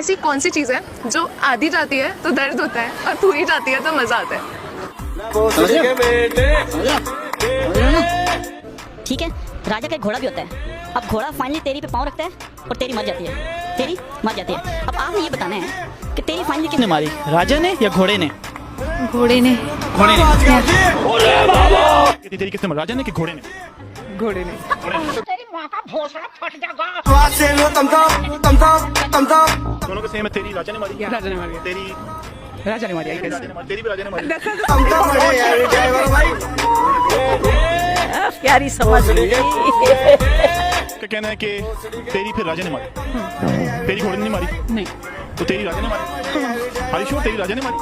ऐसी कौन सी चीज है जो आधी जाती है तो दर्द होता है और पूरी जाती है तो मजा आता है? ठीक है, राजा का एक घोड़ा भी होता है। अब घोड़ा फाइनली तेरी पे पाँव रखता है और तेरी मर जाती है, तेरी मर जाती है। अब आपने ये बताना है कि तेरी फाइनली किसने मारी, राजा ने या घोड़े ने? घोड़े ने। घोड़े ने। तेरी किसने मारी, राजा ने कि घोड़े ने? घोड़े ने। तेरी माँ का भोसड़ा फट जाएगा। दोनों के सेम है। तेरी राजा ने मारी, राजा ने मारी, तेरी राजा ने मारी, राजा ने मारी, तेरी भी राजा ने मारी। प्यारी समझ गई। क्या कहना है कि तेरी फिर राजा ने मारी, तेरी घोड़े ने नहीं मारी? नहीं। तो तेरी राजा ने मारी? आई श्योर तेरी राजा ने मारी?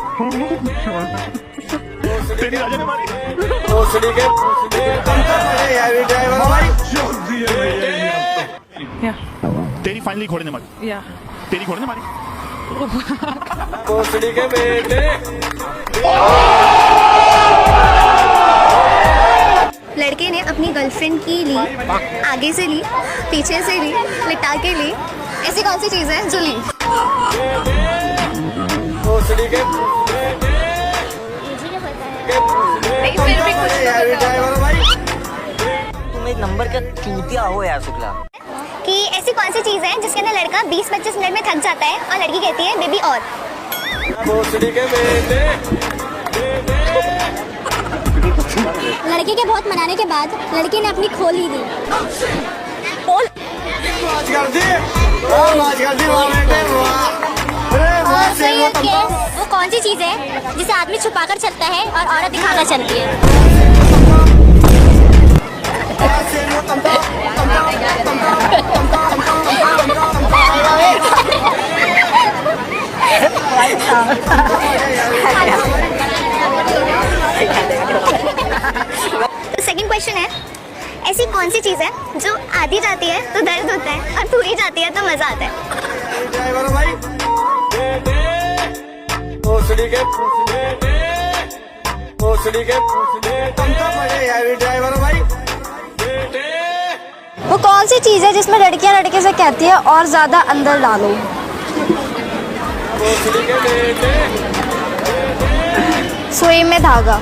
तेरी राजा ने मारी? तेरी फाइनली घोड़े ने मारी? या तेरी घोड़े ने मारी? लड़के ने अपनी गर्लफ्रेंड की ली, आगे से ली, पीछे से ली, लिटा के ली। ऐसी कौन सी चीज है जो ली? नहीं, फिर भी कुछ तुम एक नंबर का चूतिया हो यार शुक्ला। कि ऐसी कौन सी चीज है जिसके अंदर लड़का 20-25 मिनट में थक जाता है और लड़की कहती है बेबी और। लड़के के बहुत मनाने के बाद लड़की ने अपनी खोल ही दी। खोल? और सही है कि वो कौन सी चीज है जिसे आदमी छुपाकर चलता है और औरत दिखाकर चलती है? सेकंड क्वेश्चन है, ऐसी कौन सी चीज है जो आधी जाती है तो दर्द होता है और पूरी जाती है तो मजा आता है? वो कौन सी चीज है जिसमें लड़कियां लड़के से कहती है और ज्यादा अंदर डालो? सुई में धागा।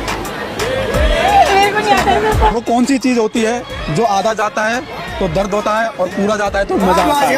वो कौन सी चीज होती है जो आधा जाता है तो दर्द होता है और पूरा जाता है तो मजा आता है?